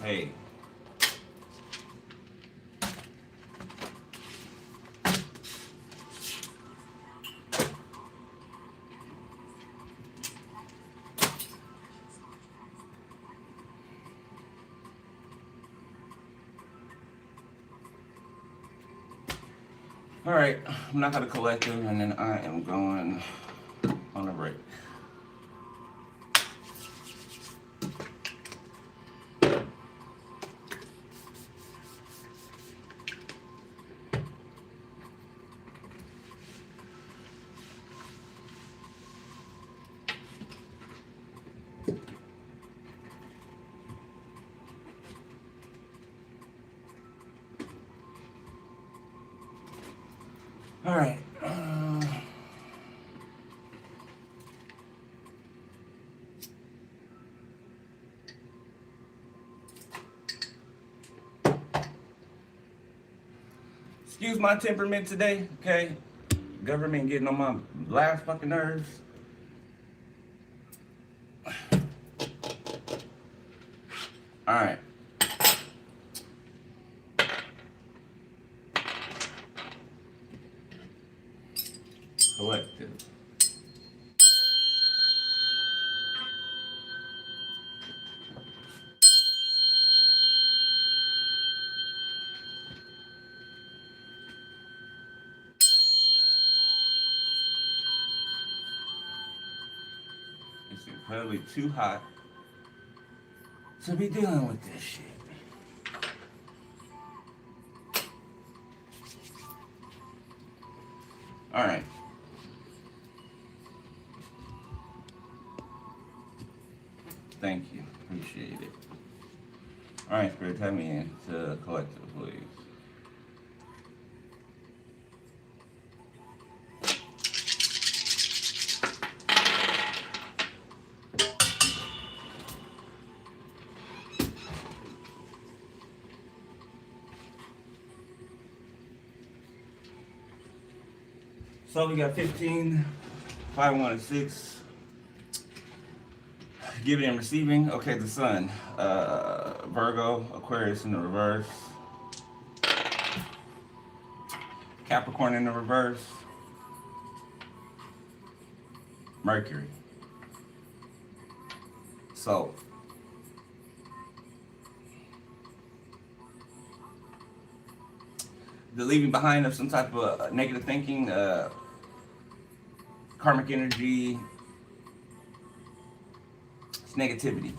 Hey. All right, I'm not gonna collect them, and then I am going on a break. All right. Excuse my temperament today, okay? Government getting on my last fucking nerves. All right. Collective. It's incredibly too hot to be dealing with this shit. All right. Thank you. Appreciate it. All right, Spirit, tell me into collective, please. So we got 15, 5, 1, and 6. Giving and receiving. Okay, the sun. Virgo, Aquarius in the reverse. Capricorn in the reverse. Mercury. So, the leaving behind of some type of negative thinking, karmic energy, it's negativity.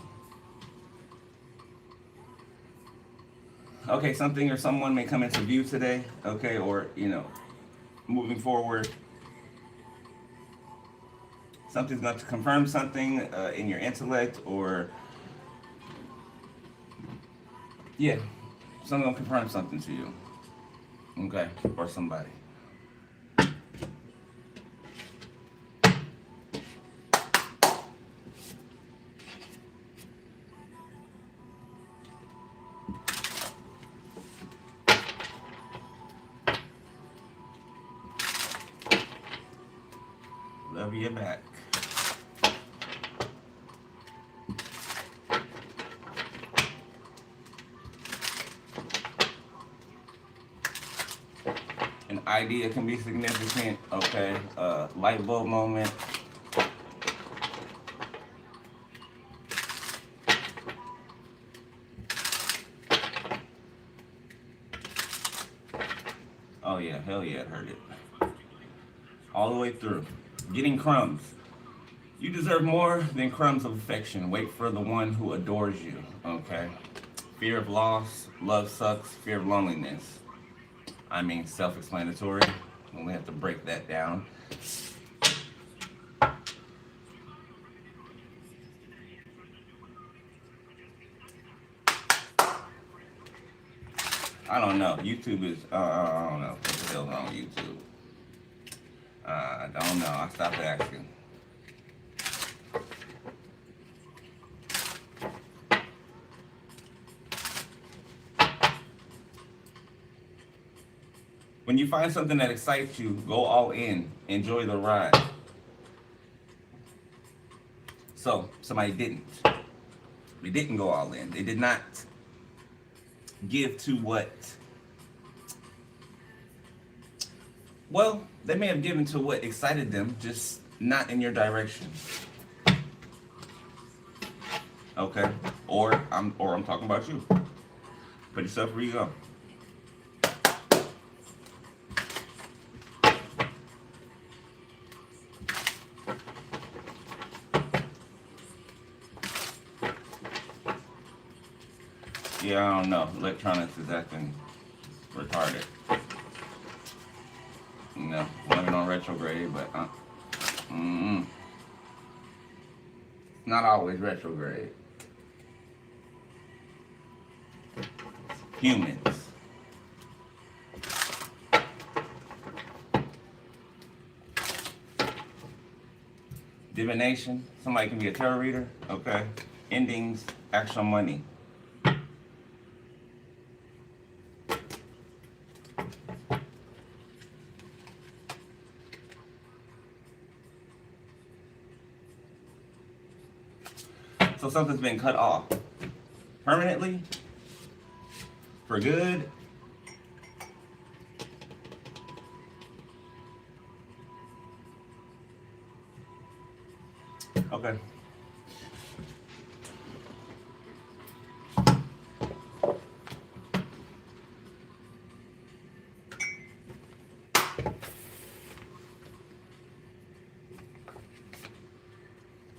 Okay, something or someone may come into view today, okay, or, moving forward. Something's going to confirm something in your intellect, or, yeah, something's going to confirm something to you, okay, or somebody. Love you back. An idea can be significant, okay? Light bulb moment. Oh yeah, hell yeah, it heard it. All the way through. Getting crumbs. You deserve more than crumbs of affection. Wait for the one who adores you, okay? Fear of loss, love sucks, fear of loneliness. I mean, self-explanatory. We have to break that down. I don't know. YouTube is, I don't know what the hell's wrong with YouTube. I don't know. I stopped asking. When you find something that excites you, go all in. Enjoy the ride. So, somebody didn't. They didn't go all in. They did not give to what? Well, they may have given to what excited them, just not in your direction. Okay? Or I'm talking about you. Put yourself where you go. Yeah, I don't know. Electronics is acting retarded. No, blaming on retrograde, but not always retrograde. Humans. Divination. Somebody can be a tarot reader. Okay. Endings. Actual money. So something's been cut off permanently, for good. Okay.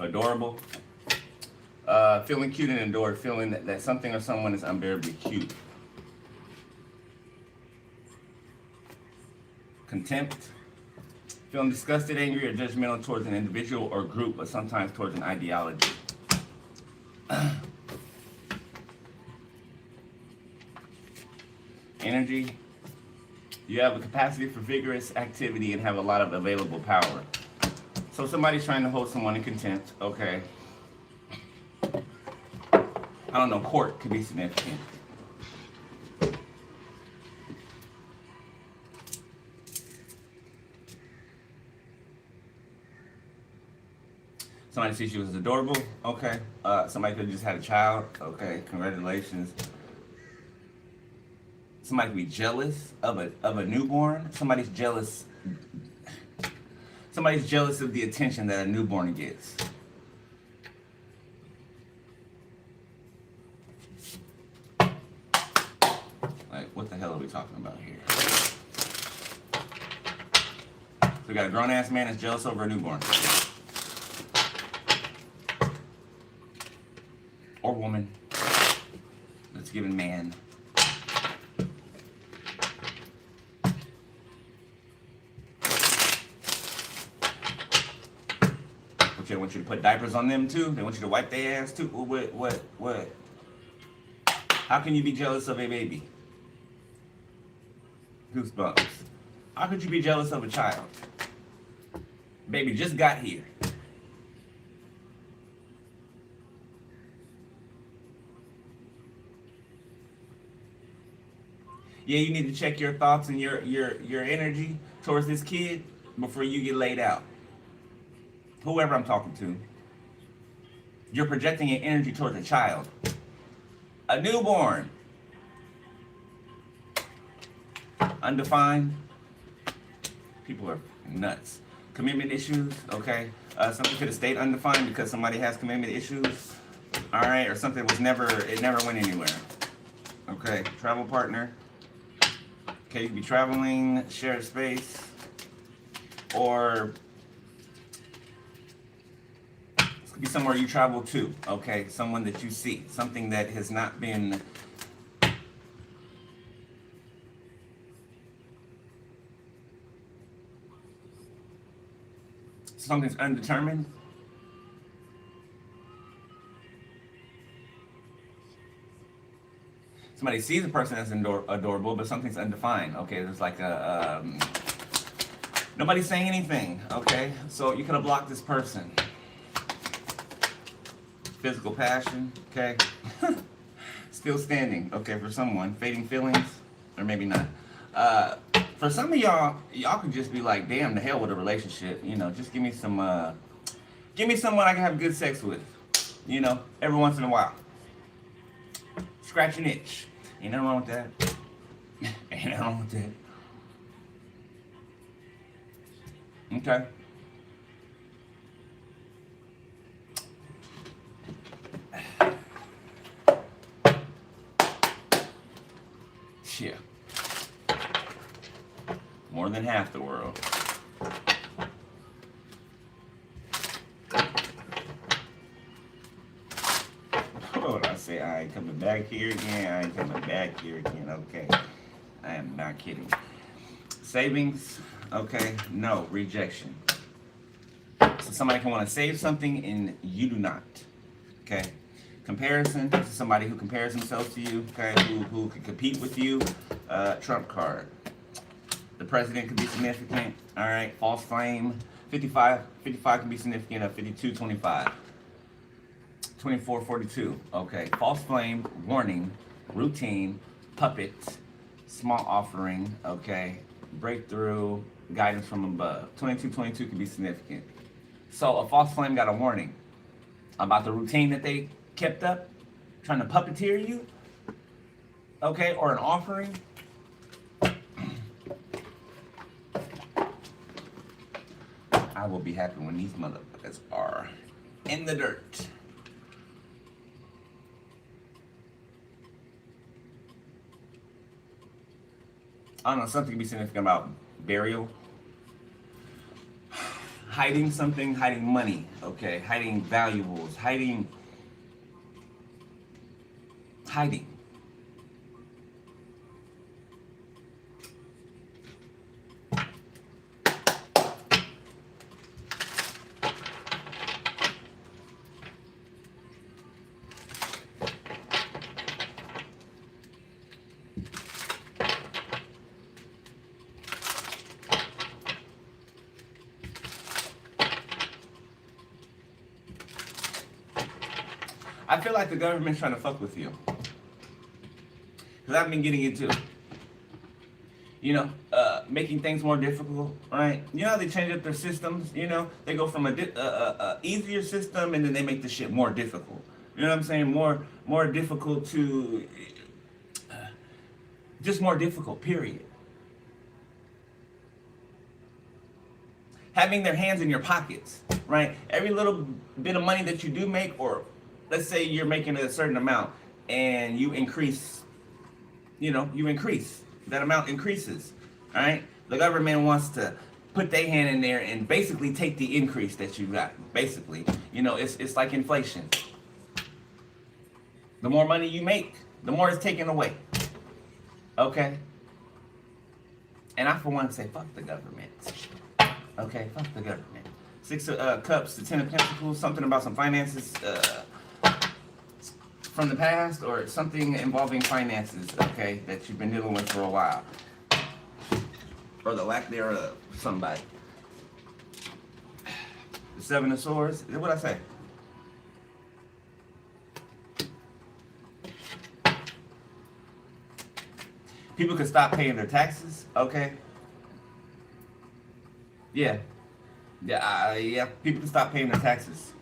Adorable. Feeling cute and adored, feeling that something or someone is unbearably cute. Contempt. Feeling disgusted, angry, or judgmental towards an individual or group, but sometimes towards an ideology. Energy. You have a capacity for vigorous activity and have a lot of available power. So somebody's trying to hold someone in contempt. Okay. I don't know, court could be significant. Somebody sees you as adorable. Okay. Somebody could have just had a child. Okay. Congratulations. Somebody could be jealous of a newborn. Somebody's jealous of the attention that a newborn gets. Like, what the hell are we talking about here? So we got a grown-ass man that's jealous over a newborn. Or woman that's given man. They want you to put diapers on them too. They want you to wipe their ass too. What? How can you be jealous of a baby? Goosebumps. How could you be jealous of a child? Baby just got here. Yeah, you need to check your thoughts and your energy towards this kid before you get laid out. Whoever I'm talking to, you're projecting your energy towards a child, a newborn, undefined. People are nuts. Commitment issues, okay. Something could have stayed undefined because somebody has commitment issues, all right, or something was never went anywhere. Okay, travel partner. Okay, you could be traveling, shared space, or be somewhere you travel to, okay? Someone that you see, something that has not been something's undetermined. Somebody sees a person as adorable, but something's undefined. Okay, there's like a nobody's saying anything. Okay, so you could have blocked this person. Physical passion, okay. Still standing, okay, for someone. Fading feelings, or maybe not. For some of y'all could just be like, damn, the hell with a relationship. You know, just give me someone I can have good sex with. You know, every once in a while. Scratch an itch. Ain't nothing wrong with that. Ain't nothing wrong with that. Okay. Yeah. More than half the world. What did I say? I ain't coming back here again. I ain't coming back here again. Okay. I am not kidding. Savings, okay, no, rejection. So somebody can want to save something and you do not. Okay. Comparison, this is somebody who compares themselves to you, okay, who can compete with you. Trump card. The president could be significant. All right. False flame. 55 can be significant. 52, 25. 24, 42. Okay. False flame, warning, routine, puppet, small offering, okay, breakthrough, guidance from above. 22, 22 can be significant. So a false flame got a warning about the routine that they kept up, trying to puppeteer you, okay, or an offering. I will be happy when these motherfuckers are in the dirt. I don't know, something can be significant about burial. Hiding something, hiding money, okay, hiding valuables, hiding. I feel like the government's trying to fuck with you. Because I've been getting it too. You know, making things more difficult, right? You know how they change up their systems? You know, they go from a easier system and then they make the shit more difficult. You know what I'm saying? More difficult to, just more difficult, period. Having their hands in your pockets, right? Every little bit of money that you do make, or let's say you're making a certain amount and you increase, that amount increases, all right? The government wants to put their hand in there and basically take the increase that you got. Basically, it's like inflation. The more money you make, the more it's taken away. Okay? And I, for one, say, fuck the government. Okay, fuck the government. 6 of Cups to 10 of Pentacles, something about some finances from the past, or something involving finances, okay, that you've been dealing with for a while. Or the lack thereof, somebody. The 7 of Swords, is what I say? People could stop paying their taxes, okay? Yeah, people can stop paying their taxes.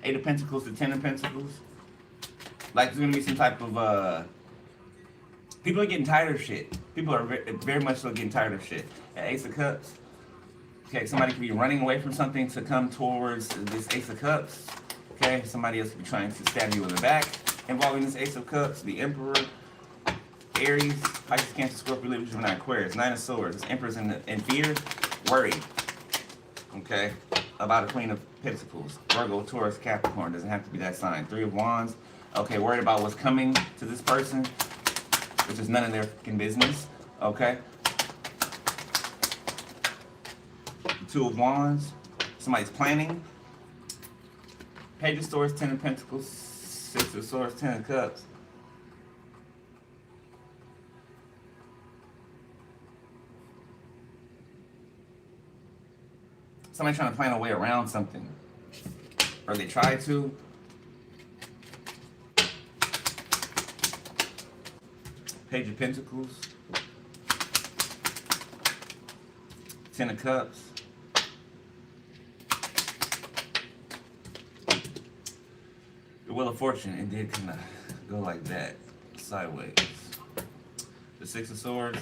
8 of Pentacles to 10 of Pentacles. Like there's gonna be some type of, people are getting tired of shit. People are very much so getting tired of shit. Ace of Cups. Okay, somebody could be running away from something to come towards this Ace of Cups. Okay, somebody else could be trying to stab you in the back involving this Ace of Cups. The Emperor, Aries, Pisces, Cancer, Scorpio, Libra, Gemini, Aquarius. 9 of Swords. This Emperor's in fear, worried. Okay, about a Queen of Pentacles. Virgo, Taurus, Capricorn. Doesn't have to be that sign. 3 of Wands. Okay, worried about what's coming to this person, which is none of their fucking business. Okay. 2 of Wands. Somebody's planning. Page of Swords, 10 of Pentacles, 6 of Swords, 10 of Cups. Somebody trying to plan a way around something. Or they try to. Page of Pentacles. 10 of Cups. The Wheel of Fortune, it did kind of go like that, sideways. The Six of Swords.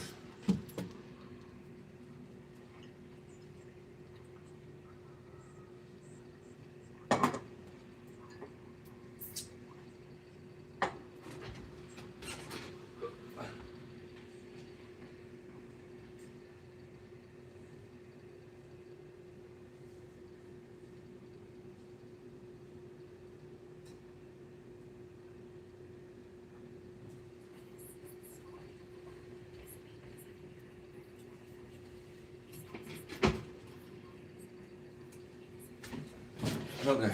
Okay.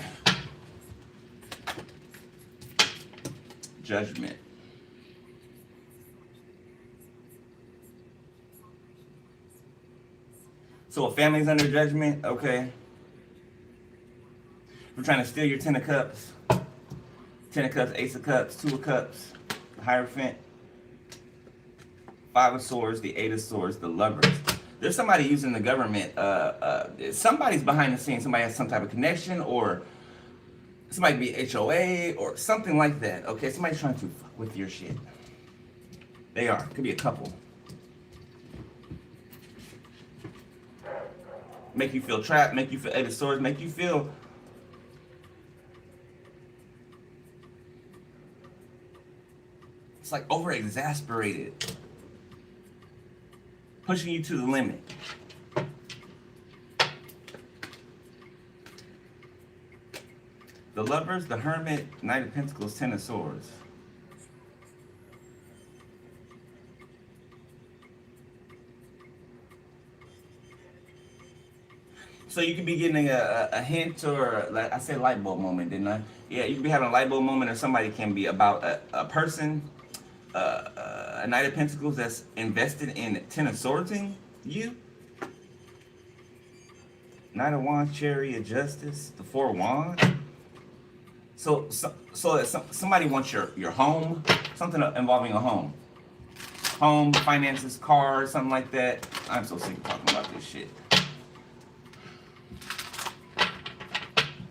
Judgment. So a family's under judgment, okay? We're trying to steal your 10 of cups. 10 of cups, ace of cups, 2 of cups, the Hierophant, 5 of swords, the 8 of swords, the lovers. There's somebody using the government. Somebody's behind the scenes. Somebody has some type of connection, or somebody could be HOA or something like that. Okay, somebody's trying to fuck with your shit. They are. Could be a couple. Make you feel trapped. Make you feel 8 of swords. Make you feel it's like over exasperated. Pushing you to the limit. The Lovers, the Hermit, Knight of Pentacles, 10 of Swords. So you could be getting a hint, or like I said, light bulb moment, didn't I? Yeah, you could be having a light bulb moment, or somebody can be about a person, a Knight of Pentacles that's invested in 10 of Swordsing you. Knight of Wands, Chariot, Justice, the 4 of Wands. So somebody wants your home, something involving a home. Home, finances, cars, something like that. I'm so sick of talking about this shit.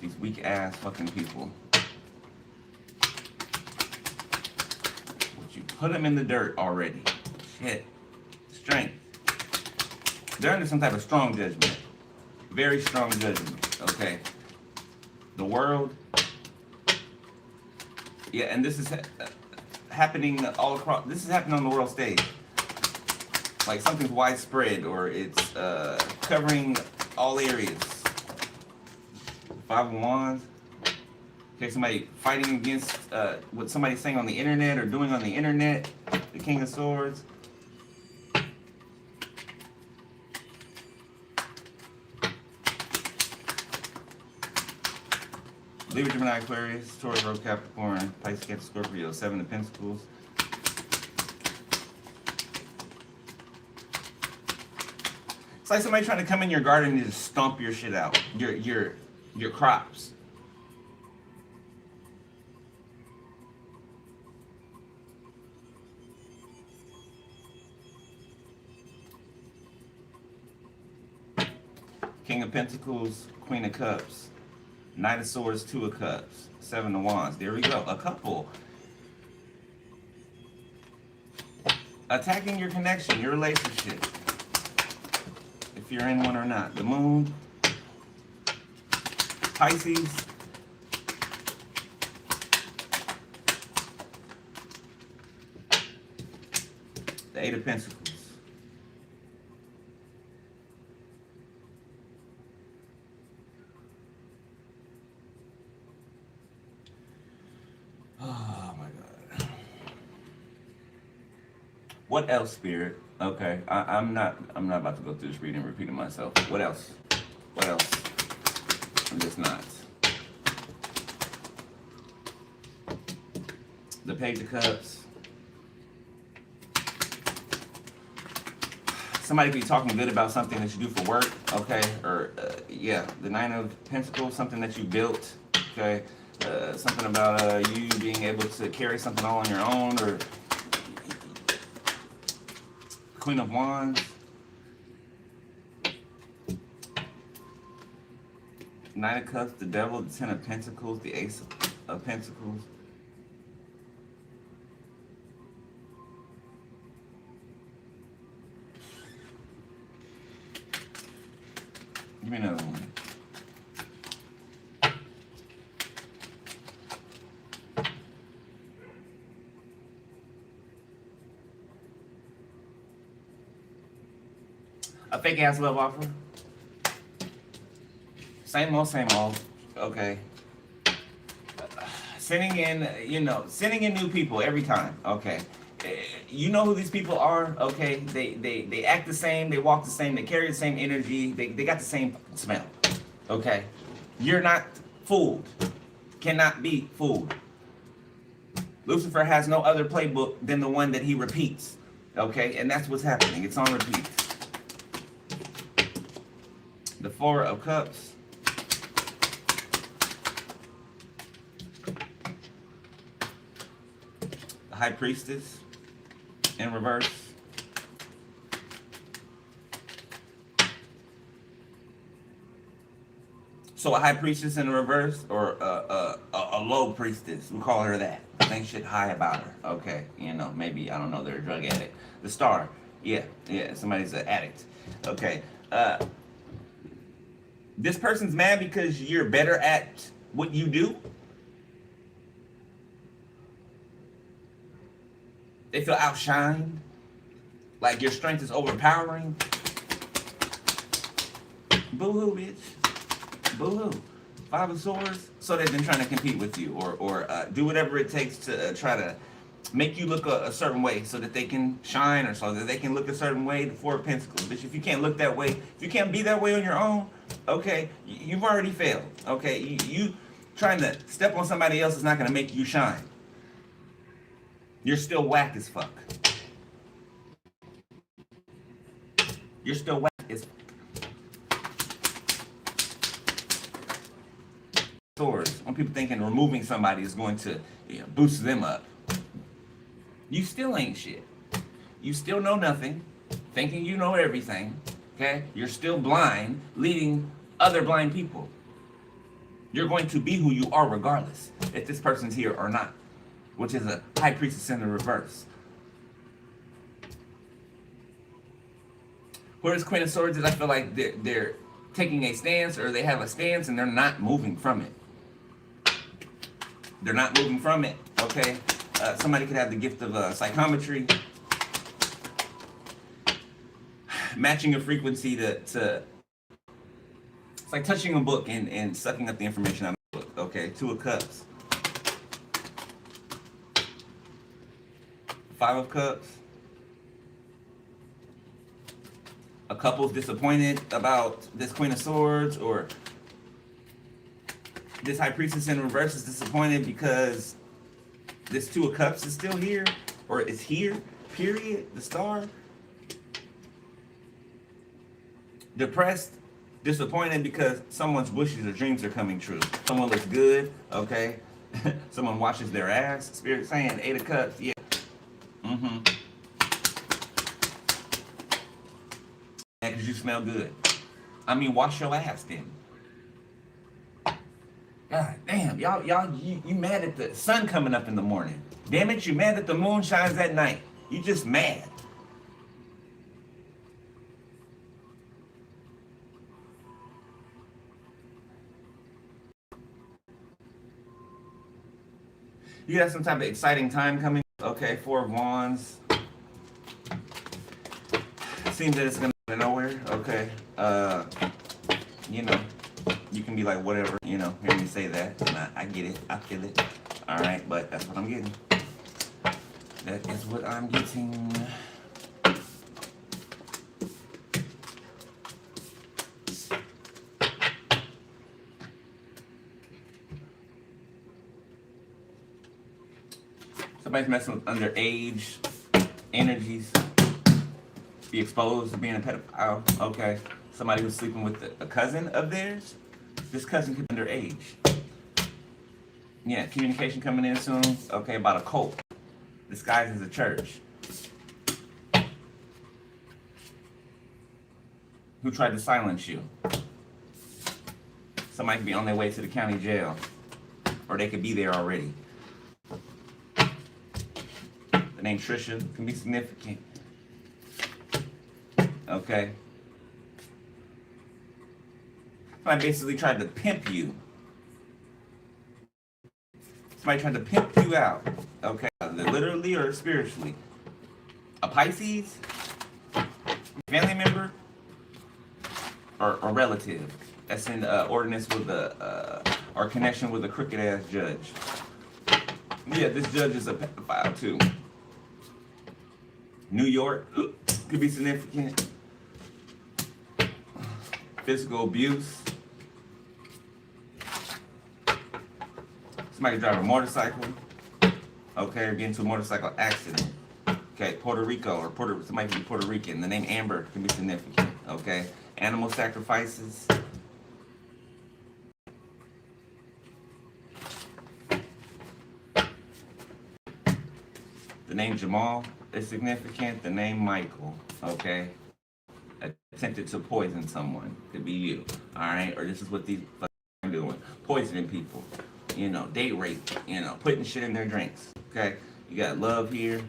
These weak ass fucking people. Would you put them in the dirt already? Shit. Strength. They're under some type of strong judgment. Very strong judgment. Okay. The World. Yeah, and this is happening all across. This is happening on the world stage. Like something's widespread, or it's covering all areas. 5 of Wands. Okay, somebody fighting against what somebody's saying on the internet or doing on the internet. The King of Swords. Libra, Gemini, Aquarius, Taurus, Rose, Capricorn, Pisces, Cancer, Scorpio, 7 of Pentacles. It's like somebody trying to come in your garden and just stomp your shit out, your crops. King of Pentacles, Queen of Cups. Knight of Swords, 2 of Cups, 7 of Wands. There we go. A couple. Attacking your connection, your relationship. If you're in one or not. The Moon. Pisces. The 8 of Pentacles. What else, Spirit? Okay, I'm not about to go through this reading and repeating myself. What else? What else? I'm just not. The Page of Cups. Somebody be talking good about something that you do for work, okay? Or yeah, the 9 of Pentacles, something that you built, okay? Something about you being able to carry something all on your own, or Queen of Wands. Nine of Cups, the Devil, the 10 of Pentacles, the Ace of Pentacles. Give me another one. A fake ass love offer. Same old, same old. Okay. Sending in new people every time. Okay. You know who these people are, okay? They act the same, they walk the same, they carry the same energy, they got the same smell. Okay. You're not fooled. Cannot be fooled. Lucifer has no other playbook than the one that he repeats. Okay, and that's what's happening. It's on repeat. The Four of Cups. The High Priestess in reverse. So a high priestess in reverse, or a low priestess, we call her that. Think shit high about her. Okay, maybe, I don't know, they're a drug addict. The Star, yeah, somebody's an addict. Okay, this person's mad because you're better at what you do. They feel outshined, like your strength is overpowering. Boo-hoo, bitch. Boo-hoo. Five of Swords. So they've been trying to compete with you, or do whatever it takes to try to make you look a certain way so that they can shine, or so that they can look a certain way. The Four of Pentacles. Bitch, if you can't look that way, if you can't be that way on your own, okay, you've already failed. Okay, you trying to step on somebody else is not going to make you shine. You're still whack as fuck. You're still whack as fuck. Swords. When people thinking removing somebody is going to boost them up. You still ain't shit. You still know nothing, thinking you know everything. Okay? You're still blind, leading other blind people. You're going to be who you are regardless, if this person's here or not, which is a High Priestess in the reverse. Whereas Queen of Swords is, I feel like they're taking a stance, or they have a stance and they're not moving from it. They're not moving from it, okay? Somebody could have the gift of psychometry, matching a frequency to it's like touching a book and sucking up the information out of the book, okay? Two of Cups. Five of Cups. A couple's disappointed about this Queen of Swords, or this High Priestess in reverse is disappointed because this Two of Cups is still here, or is here, period. The Star. Depressed, disappointed because someone's wishes or dreams are coming true. Someone looks good, okay? Someone washes their ass. Spirit saying, Eight of Cups, yeah. Yeah, because you smell good. I mean, wash your ass then. God damn, y'all, you mad at the sun coming up in the morning. Damn it, you mad that the moon shines at night. You just mad. You have some type of exciting time coming. Okay, Four of Wands. Seems that it's gonna go nowhere. Okay, you can be like, whatever, hear me say that. And I get it, I feel it. All right, but that's what I'm getting. That is what I'm getting. Somebody's messing with underage energies. Be exposed to being a pedophile. Okay. Somebody who's sleeping with a cousin of theirs. This cousin could be underage. Yeah, communication coming in soon. Okay, about a cult disguised as a church. Who tried to silence you. Somebody could be on their way to the county jail. Or they could be there already. The name Trisha can be significant. Okay. Somebody basically tried to pimp you. Somebody tried to pimp you out. Okay, literally or spiritually. A Pisces, family member, or relative. That's in ordinance with or connection with a crooked ass judge. Yeah, this judge is a pedophile too. New York could be significant. Physical abuse. Somebody drive a motorcycle. Okay, or get into a motorcycle accident. Okay, Puerto Rico or somebody can be Puerto Rican. The name Amber can be significant. Okay, animal sacrifices. The name Jamal is significant. The name Michael. Okay, attempted to poison someone. Could be you. All right, or this is what these are doing: poisoning people. You know, date rape. You know, putting shit in their drinks. Okay, you got love here.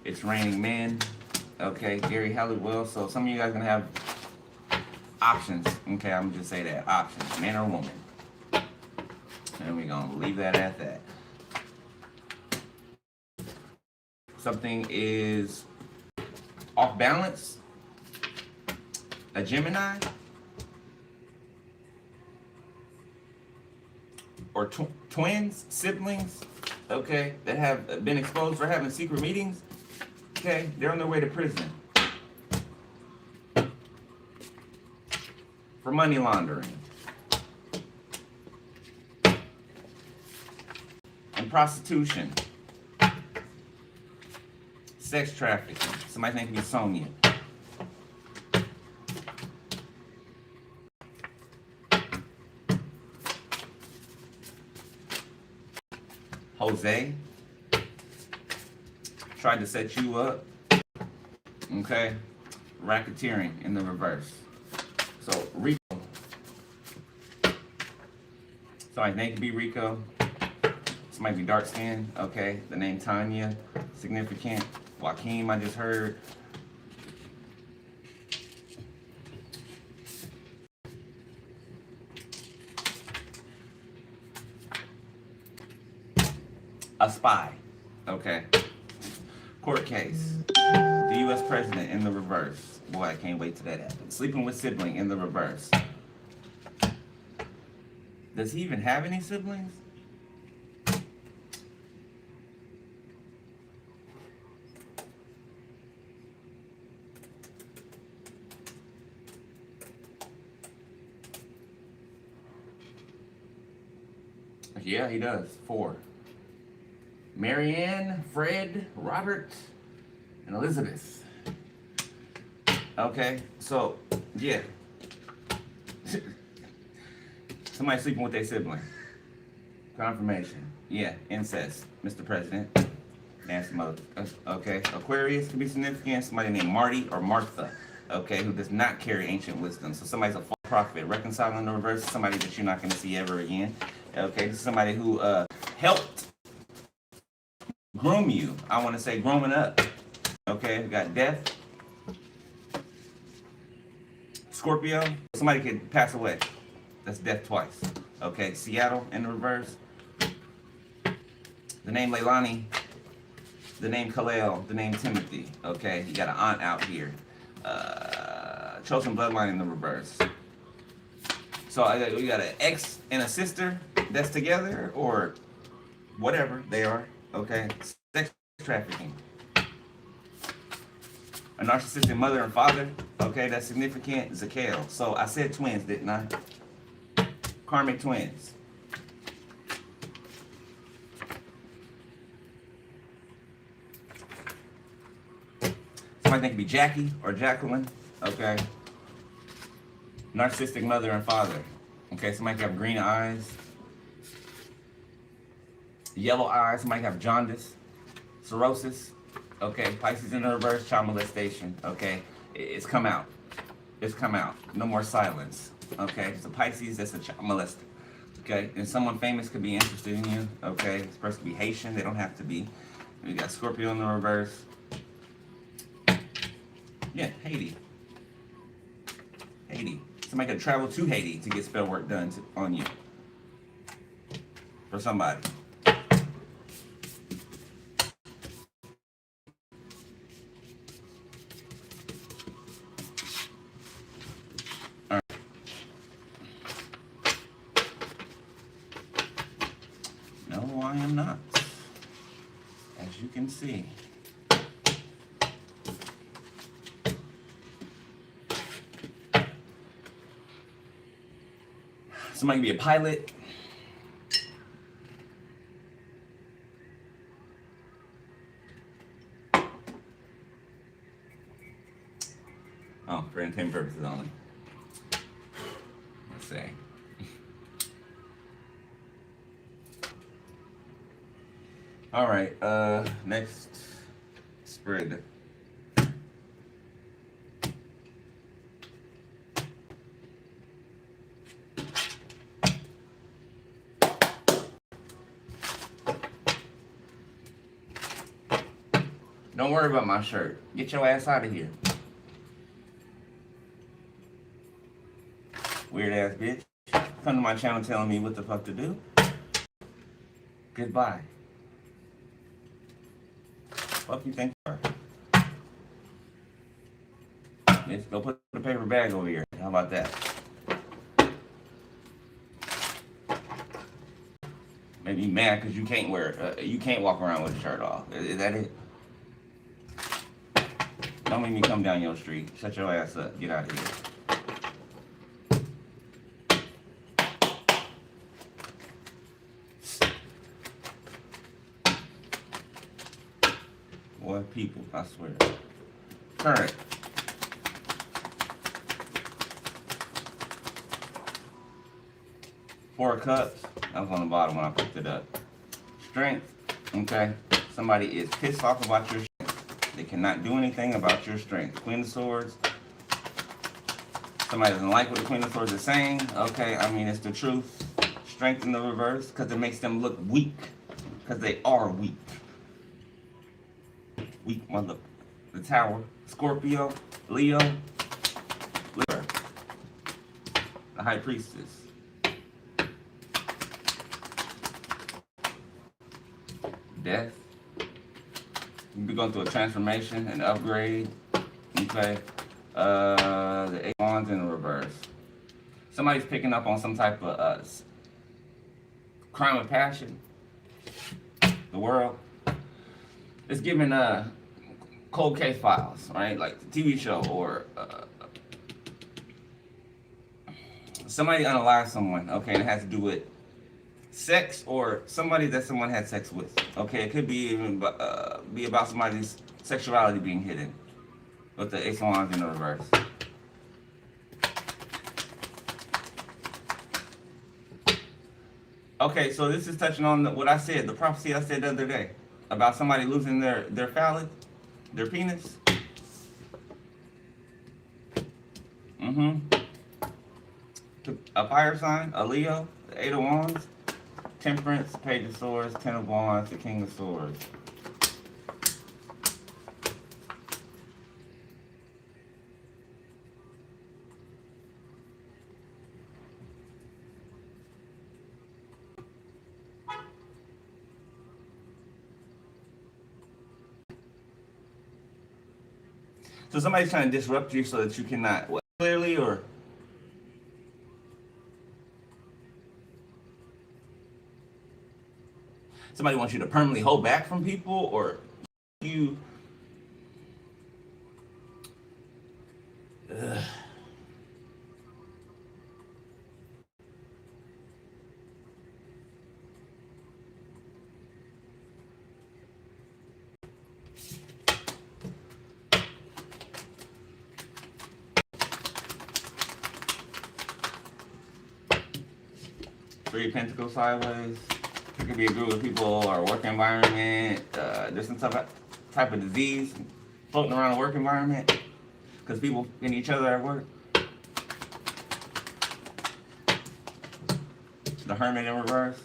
It's raining men. Okay, Gary Halliwell. So some of you guys are gonna have options. Okay, I'm gonna just say that. Options, man or woman. And we're gonna leave that at that. Something is off balance. A Gemini. Or twins, siblings, okay, that have been exposed for having secret meetings. Okay, they're on their way to prison for money laundering and prostitution, sex trafficking. Somebody's name could be Sonia. Jose tried to set you up. Okay, racketeering in the reverse. So Rico. Somebody's name could be Rico. Somebody be dark skinned. Okay, the name Tanya, significant. Joaquin, I just heard. A spy. Okay. Court case. The U.S. president in the reverse. Boy, I can't wait till that happens. Sleeping with sibling in the reverse. Does he even have any siblings? Yeah, he does. 4. Marianne, Fred, Robert, and Elizabeth. Okay, so, yeah. Somebody sleeping with their sibling. Confirmation. Yeah, incest, Mr. President. Nasty mother. Okay, Aquarius can be significant. Somebody named Marty or Martha, okay, who does not carry ancient wisdom. So somebody's a false prophet. Reconciling the reverse, somebody that you're not going to see ever again. Okay, this is somebody who helped groom you. I want to say grooming up. Okay, we got death. Scorpio. Somebody could pass away. That's death twice. Okay, Seattle in the reverse. The name Leilani. The name Kalel. The name Timothy. Okay, you got an aunt out here. Chosen bloodline in the reverse. So we got an ex and a sister that's together, or whatever they are. Okay, sex trafficking. A narcissistic mother and father. Okay, that's significant. Zakel. So I said twins, didn't I? Karmic twins. Somebody think it be Jackie or Jacqueline. Okay. Narcissistic mother and father. Okay, somebody can have green eyes. Yellow eyes. Somebody can have jaundice. Cirrhosis. Okay, Pisces in the reverse, child molestation. Okay, it's come out. It's come out. No more silence. Okay, so Pisces, that's a child molester. Okay, and someone famous could be interested in you. Okay, this person could be Haitian. They don't have to be. We got Scorpio in the reverse. Yeah, Haiti. Haiti. Somebody could travel to Haiti to get spell work done on you. For somebody. All right. No, I am not. As you can see. Somebody be a pilot. Oh, for entertainment purposes only. Let's see. All right, next spread. Don't worry about my shirt. Get your ass out of here. Weird ass bitch. Come to my channel telling me what the fuck to do. Goodbye. Fuck you think you are? Let's go put the paper bag over here. How about that? Maybe you mad because you can't wear it. You can't walk around with a shirt off. Is that it? Don't make me come down your street. Shut your ass up. Get out of here. Boy, people, I swear. Current. Four cups. That was on the bottom when I picked it up. Strength. Okay. Somebody is pissed off about your strength. They cannot do anything about your strength. Queen of Swords. Somebody doesn't like what the Queen of Swords is saying. Okay, I mean, it's the truth. Strength in the reverse, because it makes them look weak. Because they are weak. Weak mother. The Tower. Scorpio. Leo. Libra. The High Priestess. Death. You be going through a transformation, an upgrade. Okay. The Eight of Wands in the reverse. Somebody's picking up on some type of crime of passion. The world. It's giving cold case files, right? Like the TV show, or somebody unalive someone. Okay, and it has to do with sex or somebody that someone had sex with. Okay, it could be even be about somebody's sexuality being hidden. With the Ace of Wands in the reverse. Okay, so this is touching on what I said, the prophecy I said the other day about somebody losing their phallus, their penis. A fire sign, a Leo, the Eight of Wands, Temperance, Page of Swords, Ten of Wands, the King of Swords. So somebody's trying to disrupt you so that you cannot, what, clearly, or? Somebody wants you to permanently hold back from people, or you? Ugh. Three of Pentacles sideways. It could be a group of people or work environment. There's some type of disease floating around the work environment because people in each other at work. The Hermit in reverse.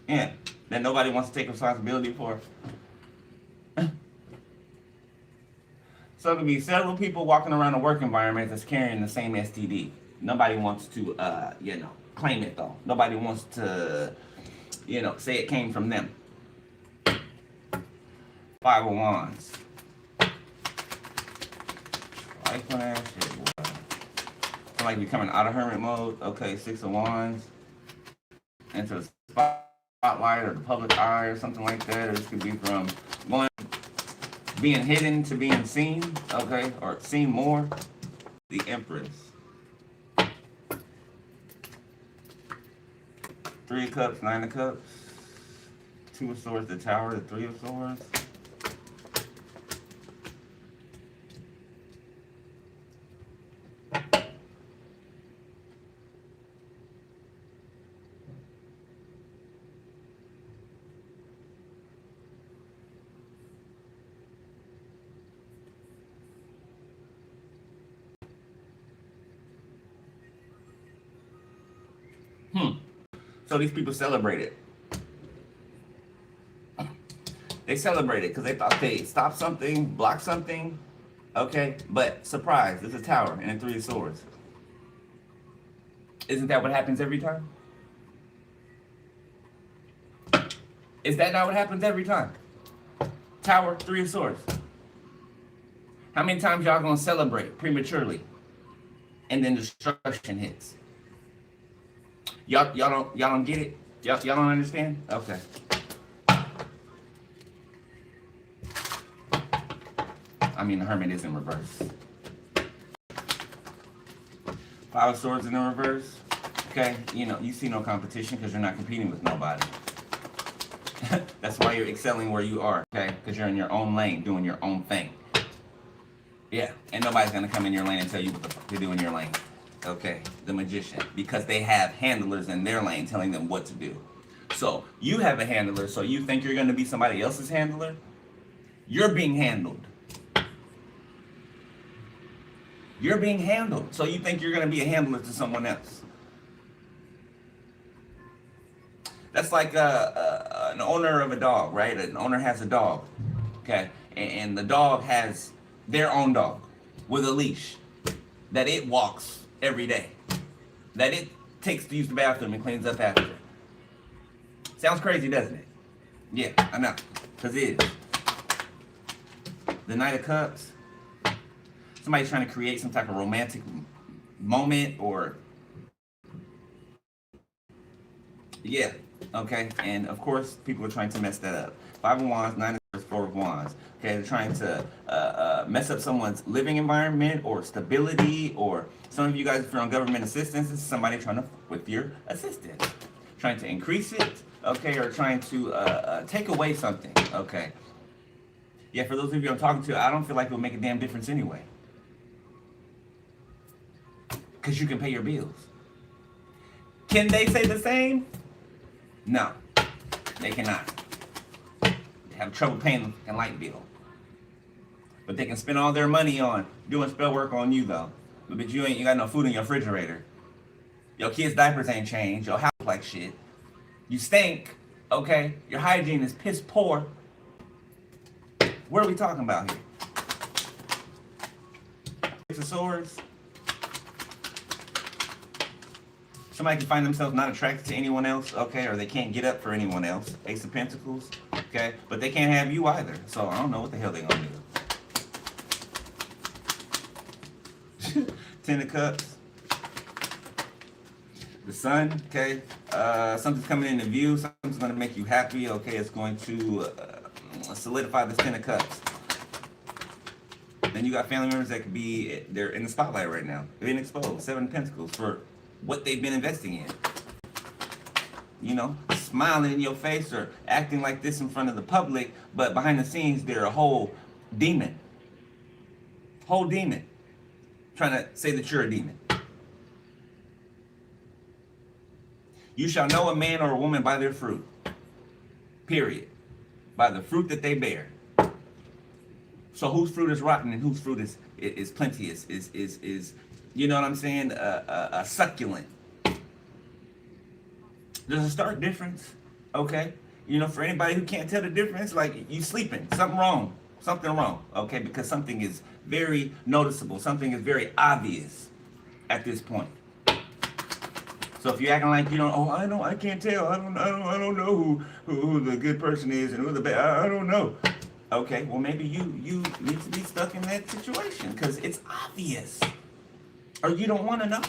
Yeah, that nobody wants to take responsibility for. So it could be several people walking around a work environment that's carrying the same STD. Nobody wants to, claim it though. Nobody wants to, say it came from them. Five of Wands. Like when that shit, boy. Feel like becoming out of hermit mode. Okay, Six of Wands. Into the spotlight or the public eye or something like that. Or this could be from going, being hidden to being seen. Okay, or seen more. The Empress. Three of Cups, Nine of Cups. Two of Swords, the Tower, the Three of Swords. So these people celebrated. They celebrated because they thought they stopped something, blocked something. Okay, but surprise, there's a Tower and a Three of Swords. Isn't that what happens every time? Is that not what happens every time? Tower, Three of Swords. How many times y'all gonna celebrate prematurely and then destruction hits? Y'all don't get it? Y'all don't understand? Okay. I mean, the Hermit is in reverse. Five of Swords in the reverse. Okay, you see no competition because you're not competing with nobody. That's why you're excelling where you are, okay? Because you're in your own lane, doing your own thing. Yeah, and nobody's gonna come in your lane and tell you what the fuck to do in your lane. Okay, the Magician, because they have handlers in their lane telling them what to do. So you have a handler, so you think you're going to be somebody else's handler? You're being handled. You're being handled, so you think you're going to be a handler to someone else. That's like an owner of a dog, right? An owner has a dog, okay? And the dog has their own dog with a leash that it walks every day, that it takes to use the bathroom and cleans up after. Sounds crazy, doesn't it? Yeah, I know, because it is. The Knight of Cups. Somebody's trying to create some type of romantic moment or... Yeah, okay. And of course, people are trying to mess that up. Five of Wands, Nine of Swords, Four of Wands. Okay, they're trying to mess up someone's living environment or stability, or some of you guys, if you're on government assistance, this is somebody trying to with your assistance, trying to increase it, okay, or trying to take away something, okay. Yeah, for those of you I'm talking to, I don't feel like it'll make a damn difference anyway, because you can pay your bills. Can they say the same? No, they cannot. They have trouble paying a light bill. But they can spend all their money on doing spell work on you though. But you got no food in your refrigerator. Your kids' diapers ain't changed. Your house like shit. You stink, okay? Your hygiene is piss poor. What are we talking about here? Six of Swords. Somebody can find themselves not attracted to anyone else, okay? Or they can't get up for anyone else. Ace of Pentacles, okay? But they can't have you either. So I don't know what the hell they're gonna do. Ten of Cups. The Sun, okay? Something's coming into view. Something's going to make you happy, okay? It's going to solidify this Ten of Cups. Then you got family members that could be, they're in the spotlight right now. They're being exposed. Seven of Pentacles for what they've been investing in. You know, smiling in your face or acting like this in front of the public, but behind the scenes, they're a whole demon. Whole demon. Trying to say that you're a demon. You shall know a man or a woman by their fruit. Period. By the fruit that they bear. So whose fruit is rotten and whose fruit is plenteous, is you know what I'm saying, a succulent. There's a stark difference, okay? You know, for anybody who can't tell the difference, like you sleeping, something wrong, okay? Because something is very noticeable, something is very obvious at this point. So if you're acting like you don't, oh, I can't tell. I don't know who the good person is and who the bad. I don't know. Okay, well maybe you need to be stuck in that situation because it's obvious, or you don't want to know.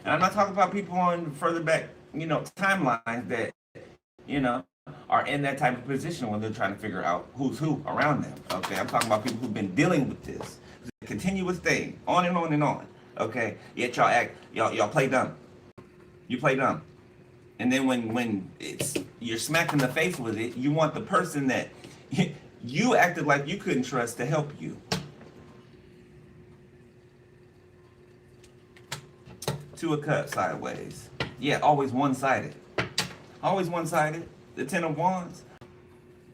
And I'm not talking about people on further back, timelines that, are in that type of position when they're trying to figure out who's who around them. Okay, I'm talking about people who've been dealing with this. It's a continuous thing, on and on and on. Okay, yet y'all play dumb. You play dumb. And then when you're smacked in the face with it, you want the person that you acted like you couldn't trust to help you. Two of Cups sideways. Yeah, always one-sided. Always one-sided. The Ten of Wands.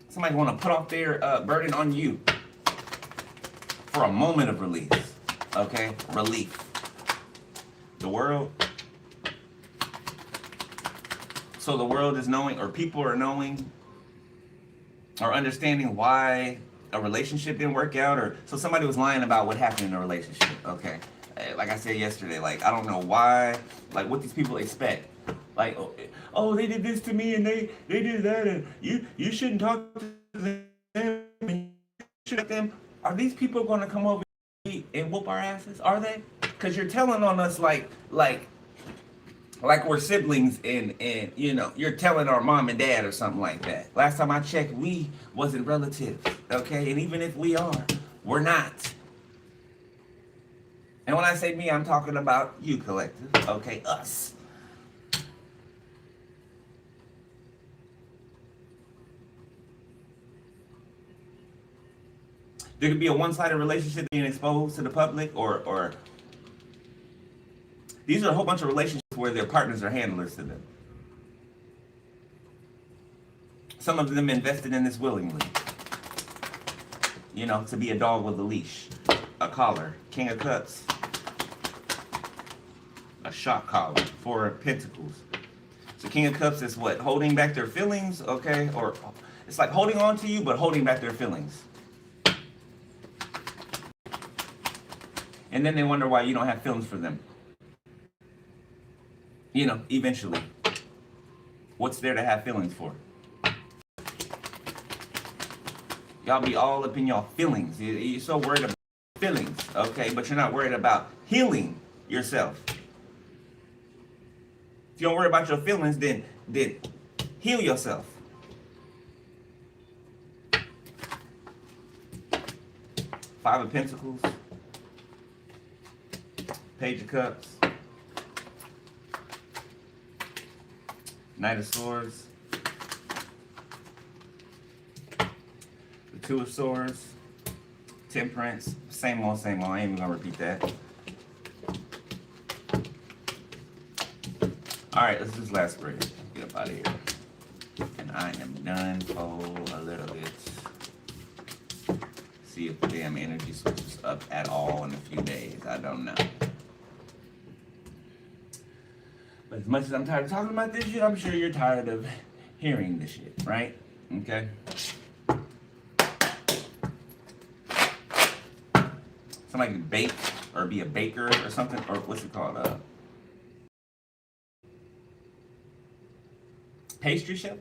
Somebody want to put off their burden on you for a moment of release. Okay? Relief. The world. So the world is knowing, or people are knowing, or understanding why a relationship didn't work out, or so somebody was lying about what happened in a relationship. Okay? Like I said yesterday, like, I don't know why, like, what these people expect. Like, oh, they did this to me, and they did that, and you shouldn't talk to them, and you should them. Are these people going to come over and whoop our asses? Are they? Because you're telling on us like we're siblings, and you're telling our mom and dad or something like that. Last time I checked, we wasn't relatives, okay? And even if we are, we're not. And when I say me, I'm talking about you, collective, okay? Us. There could be a one-sided relationship being exposed to the public, or these are a whole bunch of relationships where their partners are handlers to them. Some of them invested in this willingly. To be a dog with a leash, a collar, King of Cups, a shock collar, Four of Pentacles. So King of Cups is what? Holding back their feelings, okay? Or it's like holding on to you, but holding back their feelings. And then they wonder why you don't have feelings for them. Eventually. What's there to have feelings for? Y'all be all up in y'all feelings. You're so worried about feelings, okay? But you're not worried about healing yourself. If you don't worry about your feelings, then heal yourself. Five of Pentacles. Page of Cups. Knight of Swords. The Two of Swords. Temperance. Same old, same old. I ain't even gonna repeat that. Alright, let's just last spread. Get up out of here. And I am done for a little bit. See if the damn energy switches up at all in a few days. I don't know. But as much as I'm tired of talking about this shit, I'm sure you're tired of hearing this shit, right? Okay? Somebody can bake or be a baker or something, or what's it called? Pastry chef?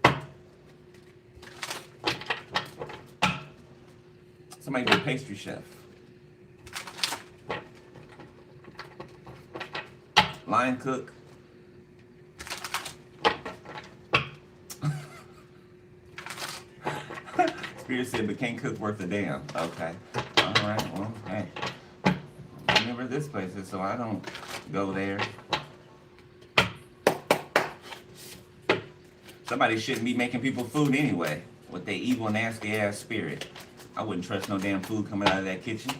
Somebody be a pastry chef. Line cook. Spirit said, but can't cook worth a damn. Okay. All right. Well, hey. I remember this place is, so I don't go there. Somebody shouldn't be making people food anyway with their evil, nasty ass spirit. I wouldn't trust no damn food coming out of that kitchen.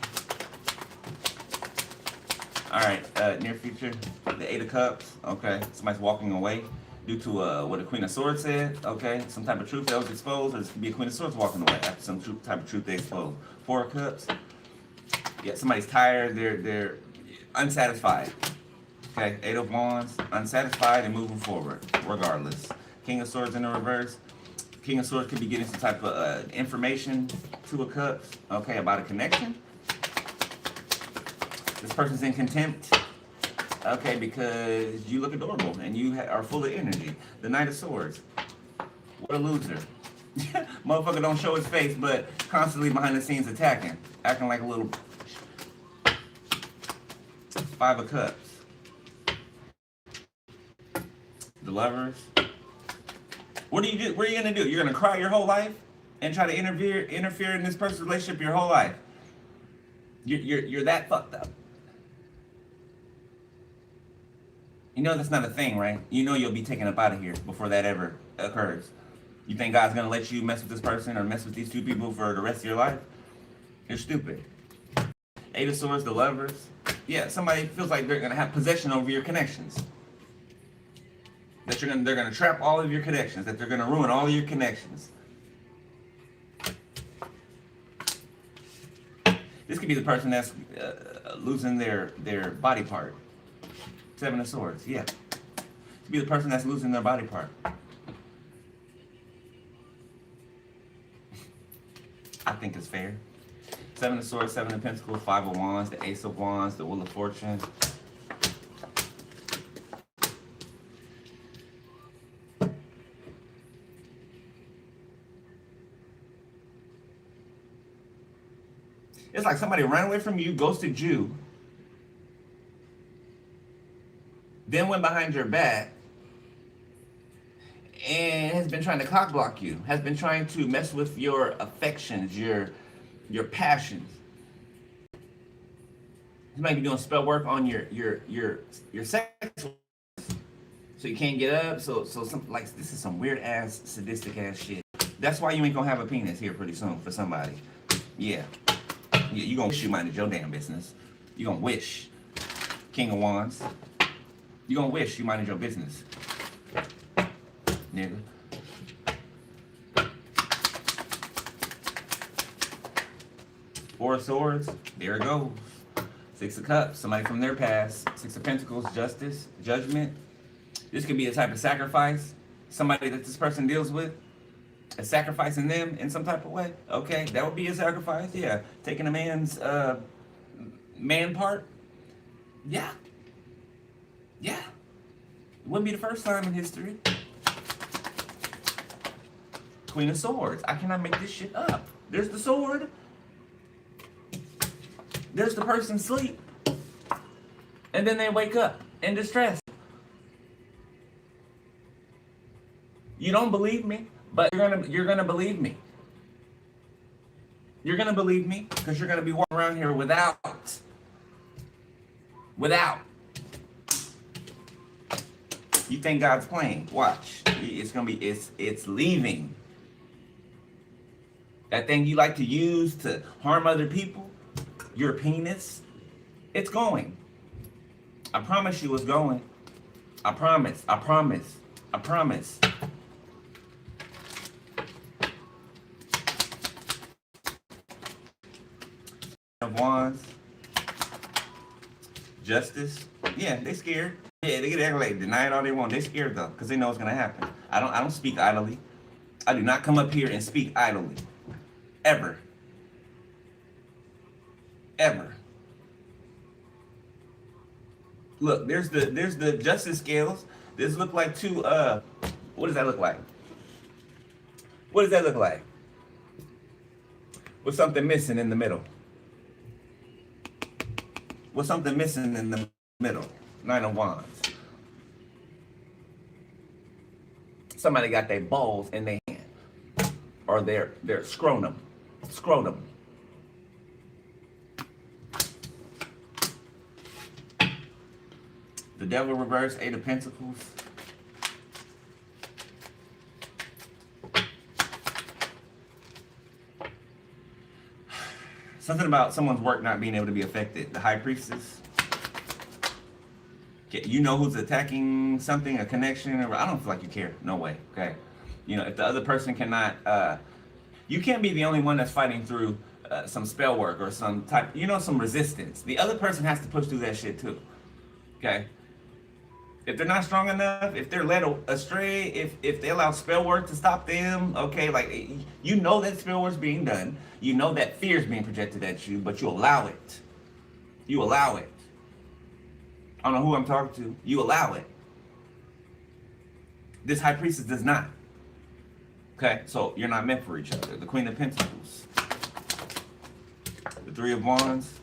All right, near future, the Eight of Cups. Okay, somebody's walking away due to what a Queen of Swords said. Okay, some type of truth that was exposed, or this could be a Queen of Swords walking away after some type of truth they exposed. Four of Cups. Yeah, somebody's tired. They're unsatisfied. Okay, Eight of Wands, unsatisfied and moving forward, regardless. King of Swords in the reverse. King of Swords could be getting some type of information. Two of Cups, okay, about a connection. This person's in contempt. Okay, because you look adorable and you are full of energy. The Knight of Swords. What a loser. Motherfucker don't show his face, but constantly behind the scenes attacking. Acting like a little Five of Cups. The Lovers. What do you do? What are you gonna do? You're gonna cry your whole life and try to interfere in this person's relationship your whole life. You're that fucked up. You know that's not a thing, right? You know you'll be taken up out of here before that ever occurs. You think God's gonna let you mess with this person or mess with these two people for the rest of your life? You're stupid. Eight of Swords, the Lovers. Yeah, somebody feels like they're gonna have possession over your connections. That they're gonna trap all of your connections. That they're gonna ruin all of your connections. This could be the person that's losing their body part. Seven of Swords, yeah. To be the person that's losing their body part. I think it's fair. Seven of Swords, Seven of Pentacles, Five of Wands, the Ace of Wands, the Wheel of Fortune. It's like somebody ran away from you, ghosted you, then went behind your back and has been trying to cock block you, has been trying to mess with your affections, your passions. You might be doing spell work on your sex, so you can't get up. So some like this is some weird ass sadistic ass shit. That's why you ain't gonna have a penis here pretty soon for somebody. Yeah, you gonna wish you minded your damn business. You gonna wish. King of Wands. You gonna wish you minded your business, nigga. Four of Swords, there it goes. Six of Cups, somebody from their past. Six of Pentacles, Justice, Judgment. This could be a type of sacrifice. Somebody that this person deals with, a sacrificing them in some type of way. Okay, that would be a sacrifice, yeah. Taking a man's man part, yeah. Yeah, it wouldn't be the first time in history. Queen of Swords. I cannot make this shit up. There's the sword. There's the person sleep. And then they wake up in distress. You don't believe me, but you're gonna believe me. You're gonna believe me because you're gonna be walking around here without. You think God's playing? Watch. It's gonna be. It's leaving. That thing you like to use to harm other people, your penis, it's going. I promise you, it's going. I promise. I promise. I promise. Of Wands. Justice. Yeah, they scared. Yeah, they get act like deny it all they want. They scared though, because they know it's gonna happen. I don't speak idly. I do not come up here and speak idly. Ever. Ever. Look, there's the justice scales. This look like two what does that look like? What does that look like? With something missing in the middle. With something missing in the middle. Nine of Wands. Somebody got their balls in their hand. Or their scrotum. Scrotum. The Devil reverse, Eight of Pentacles. Something about someone's work not being able to be affected. The High Priestess. You know who's attacking something, a connection, or I don't feel like you care. No way. Okay. You know, if the other person cannot, you can't be the only one that's fighting through some spell work or some type, some resistance. The other person has to push through that shit too. Okay. If they're not strong enough, if they're led astray, if they allow spell work to stop them, okay, like that spell work's being done, that fear is being projected at you, but you allow it. You allow it. I don't know who I'm talking to. You allow it. This high priestess does not. Okay, so you're not meant for each other. The Queen of Pentacles. The Three of Wands.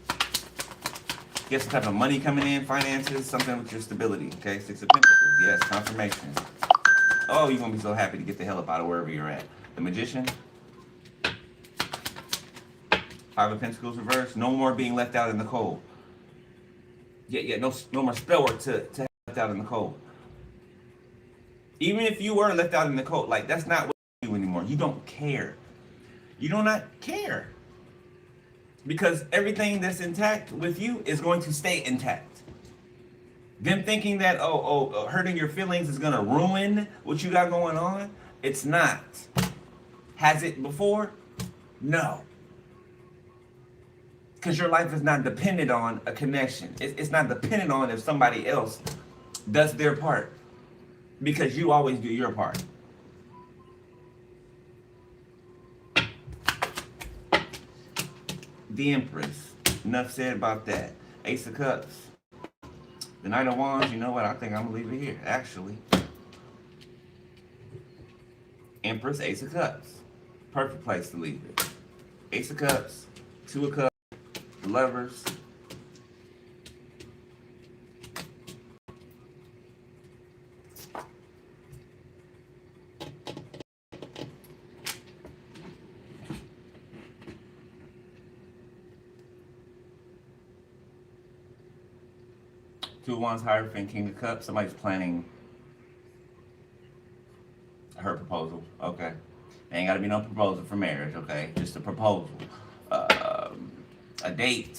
Get some type of money coming in, finances, something with your stability. Okay, Six of Pentacles. Yes, confirmation. Oh, you're going to be so happy to get the hell up out of wherever you're at. The Magician. Five of Pentacles reversed. No more being left out in the cold. Yeah, no more spell work to left out in the cold. Even if you were left out in the cold, like, that's not what you do anymore. You don't care. You do not care. Because everything that's intact with you is going to stay intact. Them thinking that, hurting your feelings is going to ruin what you got going on, it's not. Has it before? No. Because your life is not dependent on a connection. It's not dependent on if somebody else does their part. Because you always do your part. The Empress. Enough said about that. Ace of Cups. The Knight of Wands. You know what? I think I'm going to leave it here, actually. Empress, Ace of Cups. Perfect place to leave it. Ace of Cups. Two of Cups. The Lovers. Two of Wands, Hierophant, King of Cups. Somebody's planning her proposal. Okay. Ain't got to be no proposal for marriage, okay? Just a proposal. A date.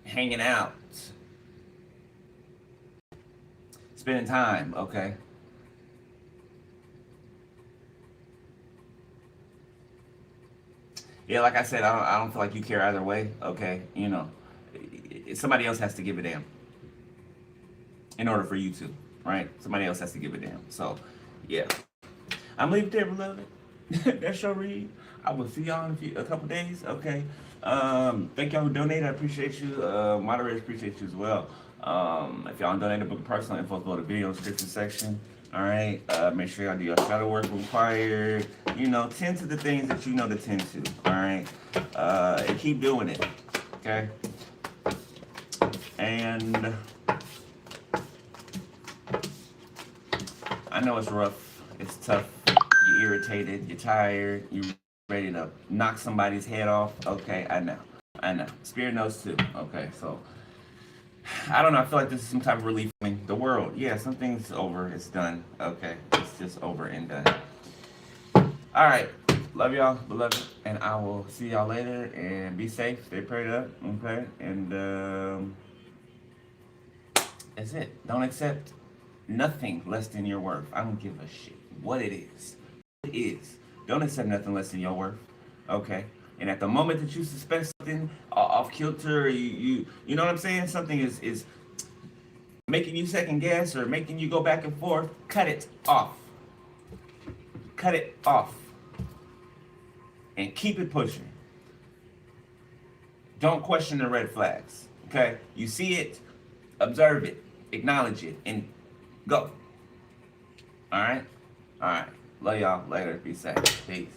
Hanging out. Spending time, okay? Yeah, like I said, I don't feel like you care either way, okay? You know, somebody else has to give a damn in order for you to, right? Somebody else has to give a damn. So, yeah. I'm leaving it there, beloved. That's your read. I will see y'all in a couple days, okay? Thank y'all who donated. I appreciate you. Moderators appreciate you as well. If y'all donate a book of personal info, go to the video description section. All right. Make sure y'all do your shadow work required. You know, tend to the things that you know to tend to. All right. And keep doing it. Okay. And I know it's rough. It's tough. You're irritated. You're tired. You're ready to knock somebody's head off. Okay. I know. Spirit knows too. Okay. So I don't know. I feel like this is some type of relief. I mean, the world, yeah, something's over. It's done. Okay, it's just over and done. All right, love y'all, beloved, and I will see y'all later. And be safe, stay prayed up, okay? And that's it. Don't accept nothing less than your worth. I don't give a shit what it is. It is. Don't accept nothing less than your worth. Okay. And at the moment that you suspect something off kilter, you know what I'm saying? Something is making you second guess or making you go back and forth. Cut it off. Cut it off. And keep it pushing. Don't question the red flags. Okay? You see it, observe it, acknowledge it, and go. All right? All right. Love y'all. Later. Be safe. Peace.